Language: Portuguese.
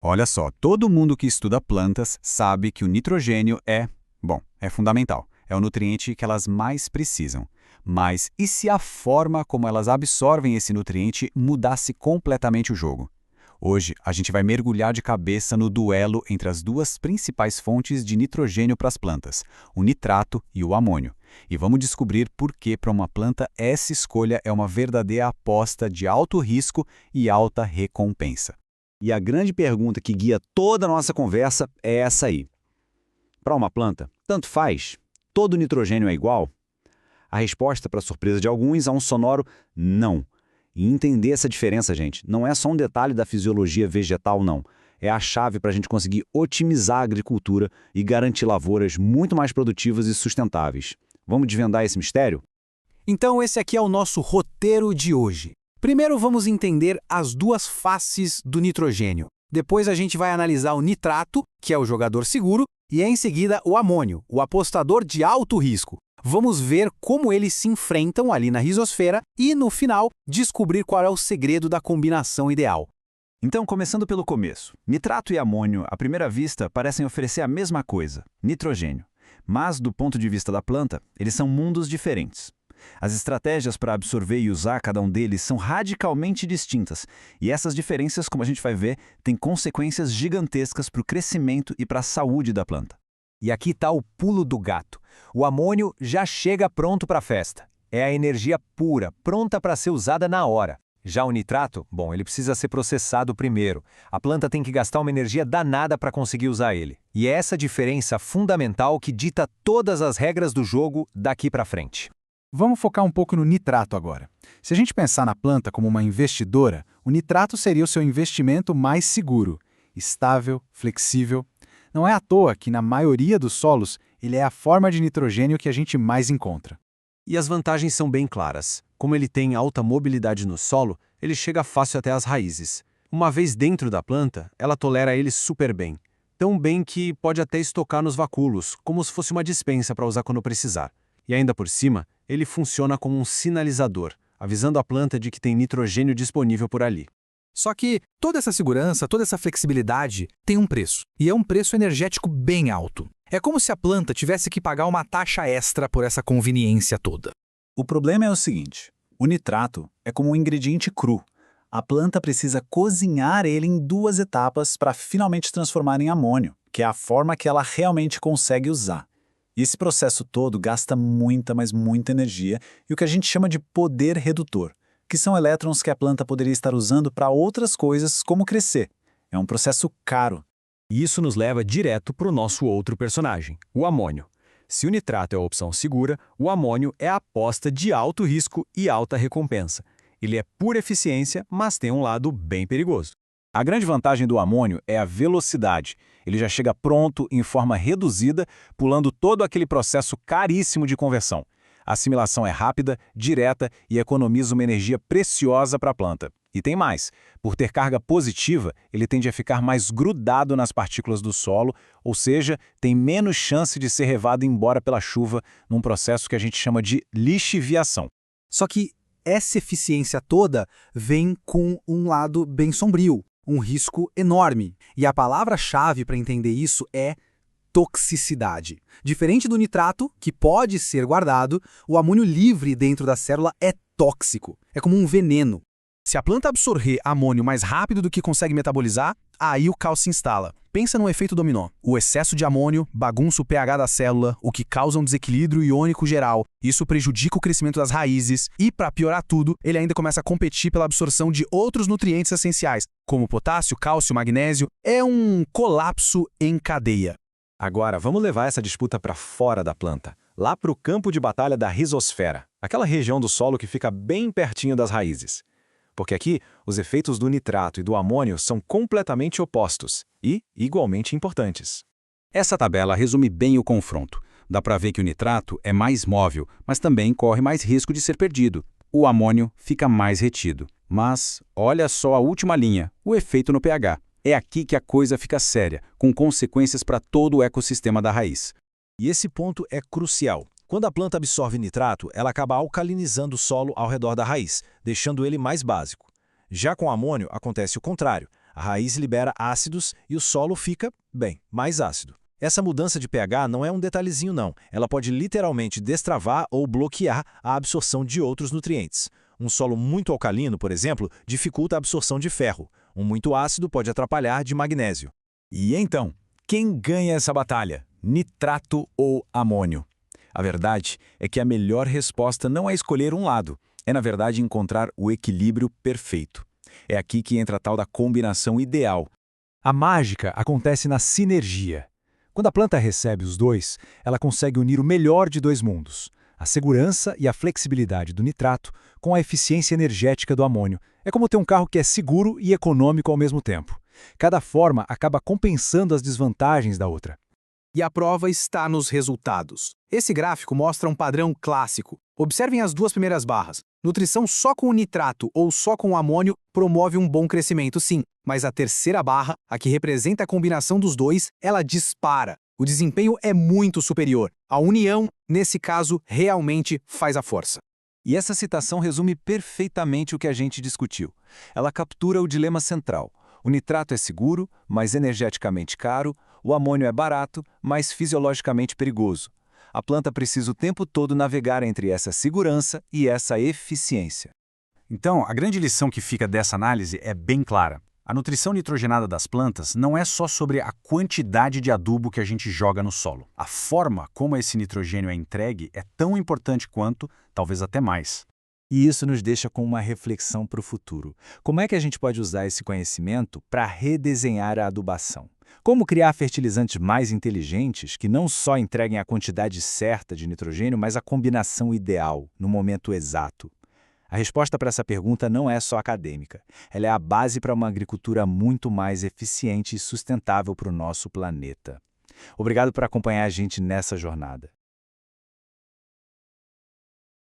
Olha só, todo mundo que estuda plantas sabe que o nitrogênio é fundamental. É o nutriente que elas mais precisam. Mas e se a forma como elas absorvem esse nutriente mudasse completamente o jogo? Hoje, a gente vai mergulhar de cabeça no duelo entre as duas principais fontes de nitrogênio para as plantas, o nitrato e o amônio. E vamos descobrir por que, para uma planta, essa escolha é uma verdadeira aposta de alto risco e alta recompensa. E a grande pergunta que guia toda a nossa conversa é essa aí. Para uma planta, tanto faz? Todo nitrogênio é igual? A resposta, para surpresa de alguns, é um sonoro não. E entender essa diferença, gente, não é só um detalhe da fisiologia vegetal, não. É a chave para a gente conseguir otimizar a agricultura e garantir lavouras muito mais produtivas e sustentáveis. Vamos desvendar esse mistério? Então esse aqui é o nosso roteiro de hoje. Primeiro vamos entender as duas faces do nitrogênio. Depois a gente vai analisar o nitrato, que é o jogador seguro, e em seguida o amônio, o apostador de alto risco. Vamos ver como eles se enfrentam ali na rizosfera e, no final, descobrir qual é o segredo da combinação ideal. Então, começando pelo começo. Nitrato e amônio, à primeira vista, parecem oferecer a mesma coisa, nitrogênio. Mas, do ponto de vista da planta, eles são mundos diferentes. As estratégias para absorver e usar cada um deles são radicalmente distintas, e essas diferenças, como a gente vai ver, têm consequências gigantescas para o crescimento e para a saúde da planta. E aqui está o pulo do gato. O amônio já chega pronto para a festa. É a energia pura, pronta para ser usada na hora. Já o nitrato, ele precisa ser processado primeiro. A planta tem que gastar uma energia danada para conseguir usar ele. E é essa diferença fundamental que dita todas as regras do jogo daqui para frente. Vamos focar um pouco no nitrato agora. Se a gente pensar na planta como uma investidora, o nitrato seria o seu investimento mais seguro, estável, flexível. Não é à toa que, na maioria dos solos, ele é a forma de nitrogênio que a gente mais encontra. E as vantagens são bem claras. Como ele tem alta mobilidade no solo, ele chega fácil até as raízes. Uma vez dentro da planta, ela tolera ele super bem. Tão bem que pode até estocar nos vacúolos, como se fosse uma despensa para usar quando precisar. E ainda por cima, ele funciona como um sinalizador, avisando a planta de que tem nitrogênio disponível por ali. Só que toda essa segurança, toda essa flexibilidade tem um preço. E é um preço energético bem alto. É como se a planta tivesse que pagar uma taxa extra por essa conveniência toda. O problema é o seguinte: o nitrato é como um ingrediente cru. A planta precisa cozinhar ele em duas etapas para finalmente transformar em amônio, que é a forma que ela realmente consegue usar. E esse processo todo gasta muita, mas muita energia e o que a gente chama de poder redutor, que são elétrons que a planta poderia estar usando para outras coisas, como crescer. É um processo caro. E isso nos leva direto para o nosso outro personagem, o amônio. Se o nitrato é a opção segura, o amônio é a aposta de alto risco e alta recompensa. Ele é pura eficiência, mas tem um lado bem perigoso. A grande vantagem do amônio é a velocidade. Ele já chega pronto, em forma reduzida, pulando todo aquele processo caríssimo de conversão. A assimilação é rápida, direta e economiza uma energia preciosa para a planta. E tem mais, por ter carga positiva, ele tende a ficar mais grudado nas partículas do solo, ou seja, tem menos chance de ser levado embora pela chuva num processo que a gente chama de lixiviação. Só que essa eficiência toda vem com um lado bem sombrio, um risco enorme. E a palavra-chave para entender isso é toxicidade. Diferente do nitrato, que pode ser guardado, o amônio livre dentro da célula é tóxico. É como um veneno. Se a planta absorver amônio mais rápido do que consegue metabolizar, aí o caos se instala. Pensa num efeito dominó. O excesso de amônio bagunça o pH da célula, o que causa um desequilíbrio iônico geral. Isso prejudica o crescimento das raízes e, para piorar tudo, ele ainda começa a competir pela absorção de outros nutrientes essenciais, como potássio, cálcio, magnésio. É um colapso em cadeia. Agora, vamos levar essa disputa para fora da planta, lá para o campo de batalha da rizosfera, aquela região do solo que fica bem pertinho das raízes. Porque aqui, os efeitos do nitrato e do amônio são completamente opostos e igualmente importantes. Essa tabela resume bem o confronto. Dá para ver que o nitrato é mais móvel, mas também corre mais risco de ser perdido. O amônio fica mais retido. Mas olha só a última linha, o efeito no pH. É aqui que a coisa fica séria, com consequências para todo o ecossistema da raiz. E esse ponto é crucial. Quando a planta absorve nitrato, ela acaba alcalinizando o solo ao redor da raiz, deixando ele mais básico. Já com o amônio, acontece o contrário. A raiz libera ácidos e o solo fica, bem, mais ácido. Essa mudança de pH não é um detalhezinho não, ela pode literalmente destravar ou bloquear a absorção de outros nutrientes. Um solo muito alcalino, por exemplo, dificulta a absorção de ferro. Um muito ácido pode atrapalhar de magnésio. E então, quem ganha essa batalha? Nitrato ou amônio? A verdade é que a melhor resposta não é escolher um lado, é na verdade encontrar o equilíbrio perfeito. É aqui que entra a tal da combinação ideal. A mágica acontece na sinergia. Quando a planta recebe os dois, ela consegue unir o melhor de dois mundos, a segurança e a flexibilidade do nitrato com a eficiência energética do amônio. É como ter um carro que é seguro e econômico ao mesmo tempo. Cada forma acaba compensando as desvantagens da outra. E a prova está nos resultados. Esse gráfico mostra um padrão clássico. Observem as duas primeiras barras. Nutrição só com o nitrato ou só com o amônio promove um bom crescimento, sim. Mas a terceira barra, a que representa a combinação dos dois, ela dispara. O desempenho é muito superior. A união, nesse caso, realmente faz a força. E essa citação resume perfeitamente o que a gente discutiu. Ela captura o dilema central. O nitrato é seguro, mas energeticamente caro. O amônio é barato, mas fisiologicamente perigoso. A planta precisa o tempo todo navegar entre essa segurança e essa eficiência. Então, a grande lição que fica dessa análise é bem clara. A nutrição nitrogenada das plantas não é só sobre a quantidade de adubo que a gente joga no solo. A forma como esse nitrogênio é entregue é tão importante quanto, talvez até mais. E isso nos deixa com uma reflexão para o futuro. Como é que a gente pode usar esse conhecimento para redesenhar a adubação? Como criar fertilizantes mais inteligentes que não só entreguem a quantidade certa de nitrogênio, mas a combinação ideal, no momento exato? A resposta para essa pergunta não é só acadêmica. Ela é a base para uma agricultura muito mais eficiente e sustentável para o nosso planeta. Obrigado por acompanhar a gente nessa jornada.